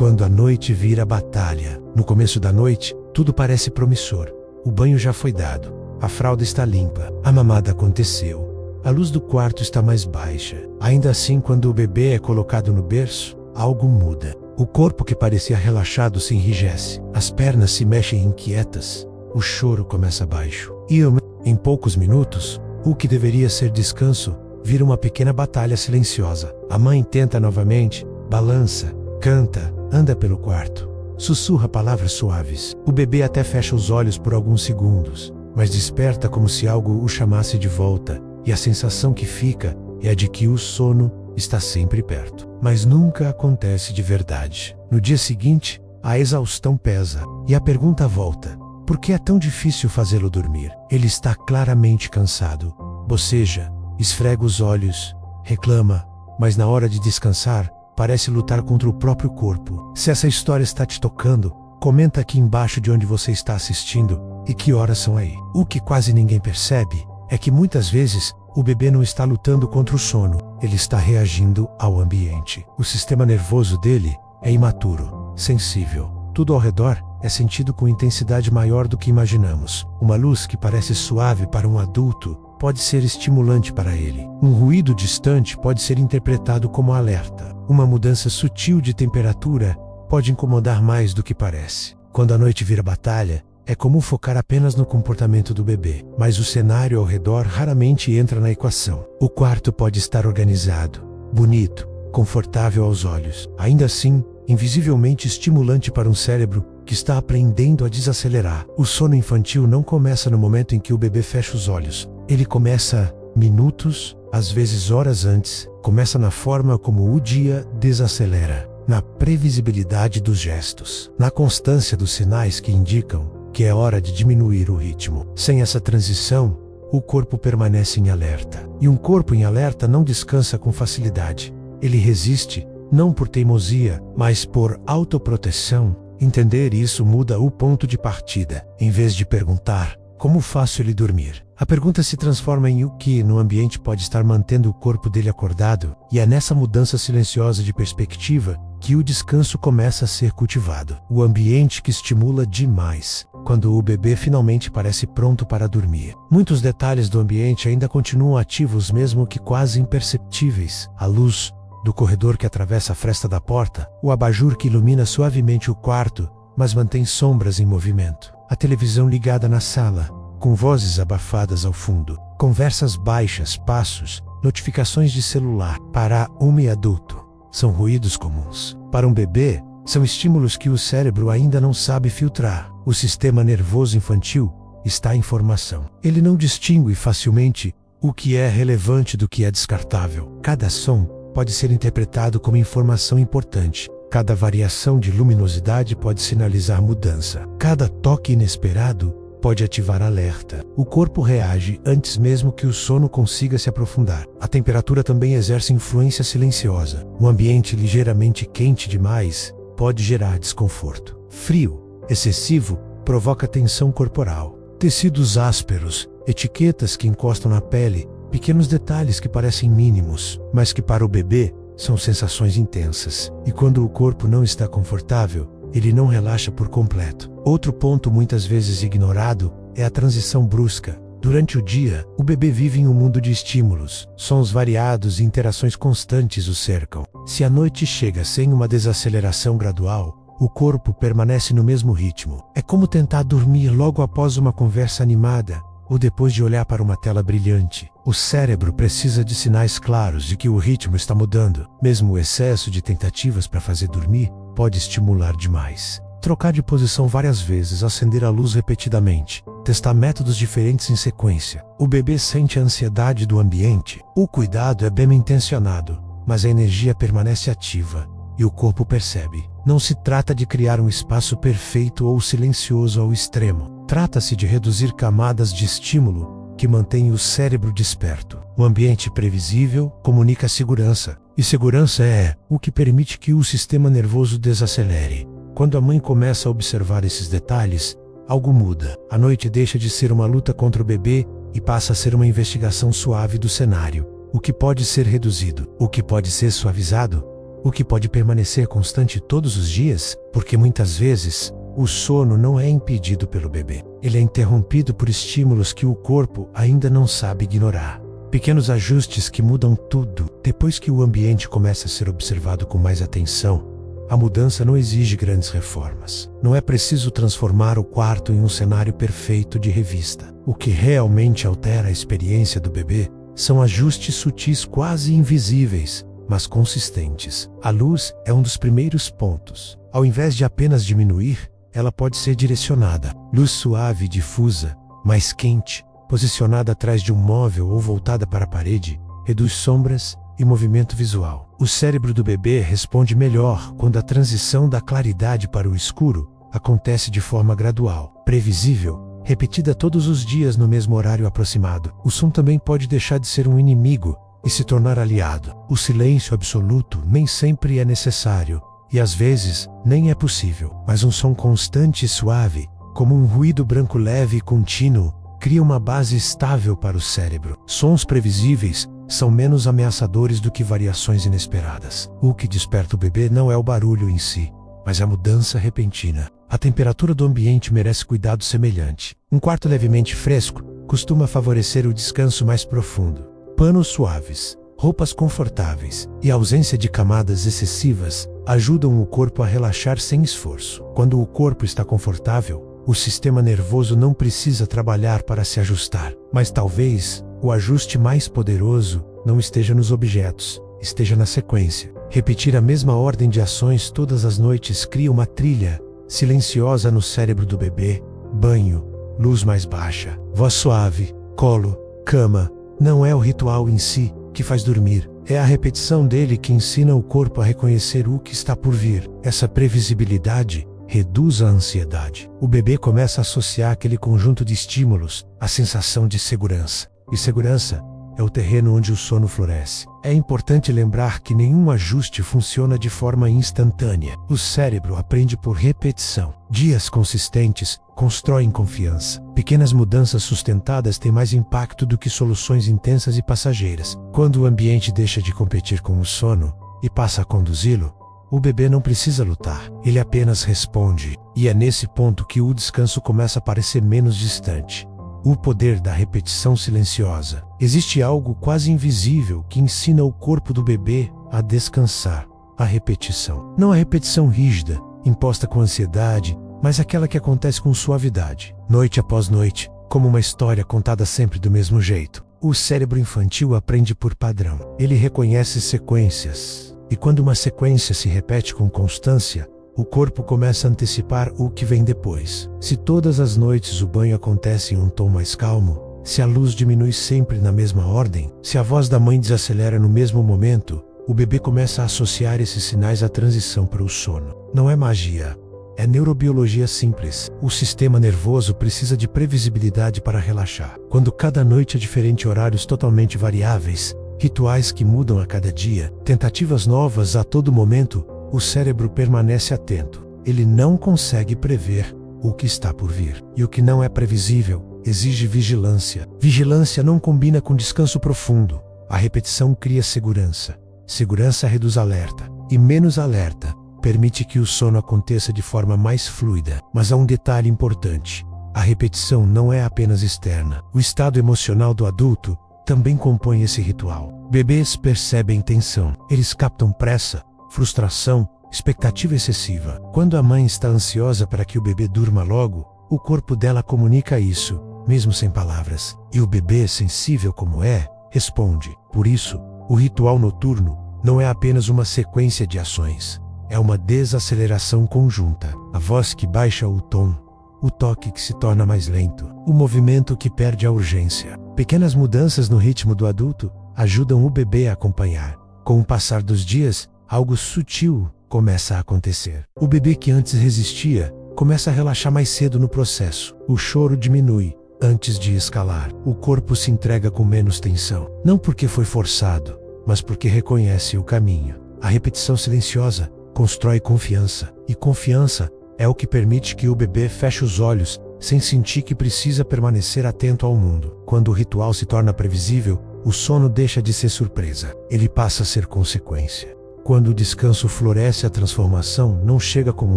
quando a noite vira batalha. No começo da noite, tudo parece promissor. O banho já foi dado, a fralda está limpa, a mamada aconteceu. A luz do quarto está mais baixa. Ainda assim, quando o bebê é colocado no berço, algo muda. O corpo que parecia relaxado se enrijece. As pernas se mexem inquietas. O choro começa baixo. E em poucos minutos, o que deveria ser descanso vira uma pequena batalha silenciosa. A mãe tenta novamente, balança, canta, anda pelo quarto, sussurra palavras suaves. O bebê até fecha os olhos por alguns segundos, mas desperta como se algo o chamasse de volta, e a sensação que fica é a de que o sono está sempre perto. Mas nunca acontece de verdade. No dia seguinte, a exaustão pesa, e a pergunta volta: por que é tão difícil fazê-lo dormir? Ele está claramente cansado. Boceja, esfrega os olhos, reclama, mas na hora de descansar, parece lutar contra o próprio corpo. Se essa história está te tocando, comenta aqui embaixo de onde você está assistindo e que horas são aí. O que quase ninguém percebe é que muitas vezes o bebê não está lutando contra o sono, ele está reagindo ao ambiente. O sistema nervoso dele é imaturo, sensível. Tudo ao redor é sentido com intensidade maior do que imaginamos. Uma luz que parece suave para um adulto pode ser estimulante para ele. Um ruído distante pode ser interpretado como alerta. Uma mudança sutil de temperatura pode incomodar mais do que parece. Quando a noite vira batalha, é comum focar apenas no comportamento do bebê, mas o cenário ao redor raramente entra na equação. O quarto pode estar organizado, bonito, confortável aos olhos. Ainda assim, invisivelmente estimulante para um cérebro que está aprendendo a desacelerar. O sono infantil não começa no momento em que o bebê fecha os olhos. Ele começa minutos, às vezes horas antes. Começa na forma como o dia desacelera, na previsibilidade dos gestos, na constância dos sinais que indicam que é hora de diminuir o ritmo. Sem essa transição, o corpo permanece em alerta. E um corpo em alerta não descansa com facilidade. Ele resiste, não por teimosia, mas por autoproteção. Entender isso muda o ponto de partida. Em vez de perguntar, como faço ele dormir? A pergunta se transforma em o que no ambiente pode estar mantendo o corpo dele acordado, e é nessa mudança silenciosa de perspectiva que o descanso começa a ser cultivado. O ambiente que estimula demais, quando o bebê finalmente parece pronto para dormir. Muitos detalhes do ambiente ainda continuam ativos, mesmo que quase imperceptíveis. A luz do corredor que atravessa a fresta da porta, o abajur que ilumina suavemente o quarto, mas mantém sombras em movimento. A televisão ligada na sala, com vozes abafadas ao fundo, conversas baixas, passos, notificações de celular. Para um adulto, são ruídos comuns. Para um bebê, são estímulos que o cérebro ainda não sabe filtrar. O sistema nervoso infantil está em formação. Ele não distingue facilmente o que é relevante do que é descartável. Cada som pode ser interpretado como informação importante. Cada variação de luminosidade pode sinalizar mudança. Cada toque inesperado pode ativar alerta. O corpo reage antes mesmo que o sono consiga se aprofundar. A temperatura também exerce influência silenciosa. Um ambiente ligeiramente quente demais pode gerar desconforto. Frio excessivo provoca tensão corporal. Tecidos ásperos, etiquetas que encostam na pele, pequenos detalhes que parecem mínimos, mas que para o bebê são sensações intensas. E quando o corpo não está confortável, ele não relaxa por completo. Outro ponto muitas vezes ignorado é a transição brusca. Durante o dia, o bebê vive em um mundo de estímulos. Sons variados e interações constantes o cercam. Se a noite chega sem uma desaceleração gradual, o corpo permanece no mesmo ritmo. É como tentar dormir logo após uma conversa animada, ou depois de olhar para uma tela brilhante. O cérebro precisa de sinais claros de que o ritmo está mudando. Mesmo o excesso de tentativas para fazer dormir pode estimular demais. Trocar de posição várias vezes, acender a luz repetidamente, testar métodos diferentes em sequência. O bebê sente a ansiedade do ambiente. O cuidado é bem intencionado, mas a energia permanece ativa e o corpo percebe. Não se trata de criar um espaço perfeito ou silencioso ao extremo. Trata-se de reduzir camadas de estímulo que mantêm o cérebro desperto. O ambiente previsível comunica segurança, e segurança é o que permite que o sistema nervoso desacelere. Quando a mãe começa a observar esses detalhes, algo muda. A noite deixa de ser uma luta contra o bebê e passa a ser uma investigação suave do cenário. O que pode ser reduzido, o que pode ser suavizado, o que pode permanecer constante todos os dias, porque muitas vezes o sono não é impedido pelo bebê. Ele é interrompido por estímulos que o corpo ainda não sabe ignorar. Pequenos ajustes que mudam tudo. Depois que o ambiente começa a ser observado com mais atenção, a mudança não exige grandes reformas. Não é preciso transformar o quarto em um cenário perfeito de revista. O que realmente altera a experiência do bebê são ajustes sutis quase invisíveis, mas consistentes. A luz é um dos primeiros pontos. Ao invés de apenas diminuir, ela pode ser direcionada. Luz suave e difusa, mais quente, posicionada atrás de um móvel ou voltada para a parede, reduz sombras e movimento visual. O cérebro do bebê responde melhor quando a transição da claridade para o escuro acontece de forma gradual, previsível, repetida todos os dias no mesmo horário aproximado. O som também pode deixar de ser um inimigo e se tornar aliado. O silêncio absoluto nem sempre é necessário e às vezes nem é possível, mas um som constante e suave, como um ruído branco leve e contínuo, cria uma base estável para o cérebro. Sons previsíveis são menos ameaçadores do que variações inesperadas. O que desperta o bebê não é o barulho em si, mas a mudança repentina. A temperatura do ambiente merece cuidado semelhante. Um quarto levemente fresco costuma favorecer o descanso mais profundo. Panos suaves, roupas confortáveis e a ausência de camadas excessivas ajudam o corpo a relaxar sem esforço. Quando o corpo está confortável, o sistema nervoso não precisa trabalhar para se ajustar. Mas talvez o ajuste mais poderoso não esteja nos objetos, esteja na sequência. Repetir a mesma ordem de ações todas as noites cria uma trilha silenciosa no cérebro do bebê. Banho, luz mais baixa, voz suave, colo, cama. Não é o ritual em si que faz dormir. É a repetição dele que ensina o corpo a reconhecer o que está por vir. Essa previsibilidade reduz a ansiedade. O bebê começa a associar aquele conjunto de estímulos à sensação de segurança. E segurança é o terreno onde o sono floresce. É importante lembrar que nenhum ajuste funciona de forma instantânea. O cérebro aprende por repetição. Dias consistentes constroem confiança. Pequenas mudanças sustentadas têm mais impacto do que soluções intensas e passageiras. Quando o ambiente deixa de competir com o sono e passa a conduzi-lo, o bebê não precisa lutar, ele apenas responde. E é nesse ponto que o descanso começa a parecer menos distante. O poder da repetição silenciosa. Existe algo quase invisível que ensina o corpo do bebê a descansar. A repetição. Não a repetição rígida, imposta com ansiedade, mas aquela que acontece com suavidade, noite após noite, como uma história contada sempre do mesmo jeito. O cérebro infantil aprende por padrão. Ele reconhece sequências. E quando uma sequência se repete com constância, o corpo começa a antecipar o que vem depois. Se todas as noites o banho acontece em um tom mais calmo, se a luz diminui sempre na mesma ordem, se a voz da mãe desacelera no mesmo momento, o bebê começa a associar esses sinais à transição para o sono. Não é magia, é neurobiologia simples. O sistema nervoso precisa de previsibilidade para relaxar. Quando cada noite é diferente, horários totalmente variáveis, rituais que mudam a cada dia, tentativas novas a todo momento, o cérebro permanece atento. Ele não consegue prever o que está por vir. E o que não é previsível exige vigilância. Vigilância não combina com descanso profundo. A repetição cria segurança. Segurança reduz alerta. E menos alerta permite que o sono aconteça de forma mais fluida. Mas há um detalhe importante. A repetição não é apenas externa. O estado emocional do adulto também compõe esse ritual. Bebês percebem tensão. Eles captam pressa, frustração, expectativa excessiva. Quando a mãe está ansiosa para que o bebê durma logo, o corpo dela comunica isso, mesmo sem palavras. E o bebê, sensível como é, responde. Por isso, o ritual noturno não é apenas uma sequência de ações. É uma desaceleração conjunta. A voz que baixa o tom, o toque que se torna mais lento, o movimento que perde a urgência. Pequenas mudanças no ritmo do adulto ajudam o bebê a acompanhar. Com o passar dos dias, algo sutil começa a acontecer. O bebê que antes resistia começa a relaxar mais cedo no processo. O choro diminui antes de escalar. O corpo se entrega com menos tensão. Não porque foi forçado, mas porque reconhece o caminho. A repetição silenciosa constrói confiança. E confiança é o que permite que o bebê feche os olhos sem sentir que precisa permanecer atento ao mundo. Quando o ritual se torna previsível, o sono deixa de ser surpresa. Ele passa a ser consequência. Quando o descanso floresce, a transformação não chega como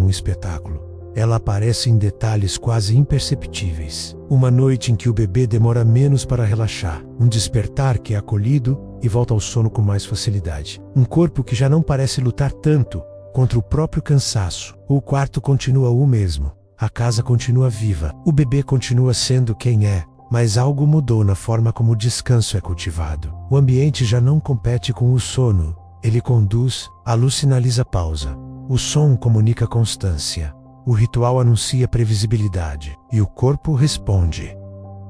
um espetáculo. Ela aparece em detalhes quase imperceptíveis. Uma noite em que o bebê demora menos para relaxar. Um despertar que é acolhido e volta ao sono com mais facilidade. Um corpo que já não parece lutar tanto contra o próprio cansaço. O quarto continua o mesmo. A casa continua viva. O bebê continua sendo quem é. Mas algo mudou na forma como o descanso é cultivado. O ambiente já não compete com o sono. Ele conduz, a luz sinaliza pausa. O som comunica constância. O ritual anuncia previsibilidade. E o corpo responde.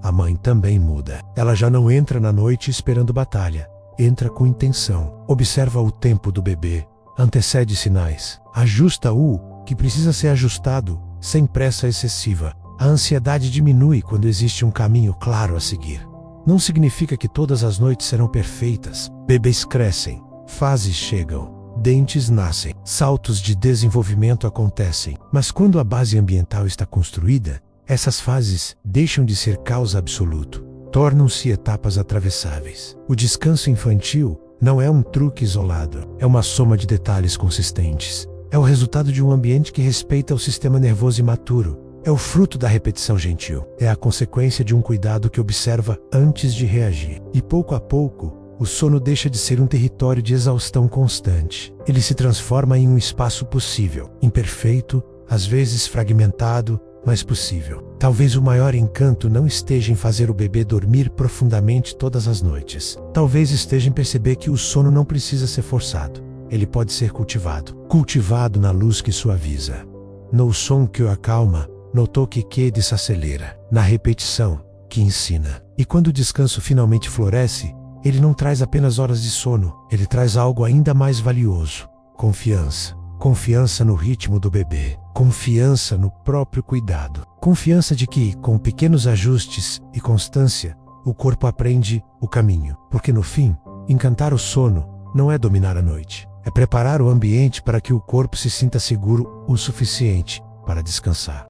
A mãe também muda. Ela já não entra na noite esperando batalha. Entra com intenção. Observa o tempo do bebê. Antecede sinais. Ajusta o que precisa ser ajustado, sem pressa excessiva. A ansiedade diminui quando existe um caminho claro a seguir. Não significa que todas as noites serão perfeitas. Bebês crescem. Fases chegam. Dentes nascem, saltos de desenvolvimento acontecem, mas quando a base ambiental está construída, essas fases deixam de ser caos absoluto, tornam-se etapas atravessáveis. O descanso infantil não é um truque isolado, é uma soma de detalhes consistentes. É o resultado de um ambiente que respeita o sistema nervoso imaturo. É o fruto da repetição gentil. É a consequência de um cuidado que observa antes de reagir. E pouco a pouco, o sono deixa de ser um território de exaustão constante. Ele se transforma em um espaço possível, imperfeito, às vezes fragmentado, mas possível. Talvez o maior encanto não esteja em fazer o bebê dormir profundamente todas as noites. Talvez esteja em perceber que o sono não precisa ser forçado. Ele pode ser cultivado na luz que suaviza, no som que o acalma, no toque que desacelera, na repetição que ensina. E quando o descanso finalmente floresce, ele não traz apenas horas de sono, ele traz algo ainda mais valioso: confiança. Confiança no ritmo do bebê, confiança no próprio cuidado, confiança de que, com pequenos ajustes e constância, o corpo aprende o caminho. Porque no fim, encantar o sono não é dominar a noite, é preparar o ambiente para que o corpo se sinta seguro o suficiente para descansar.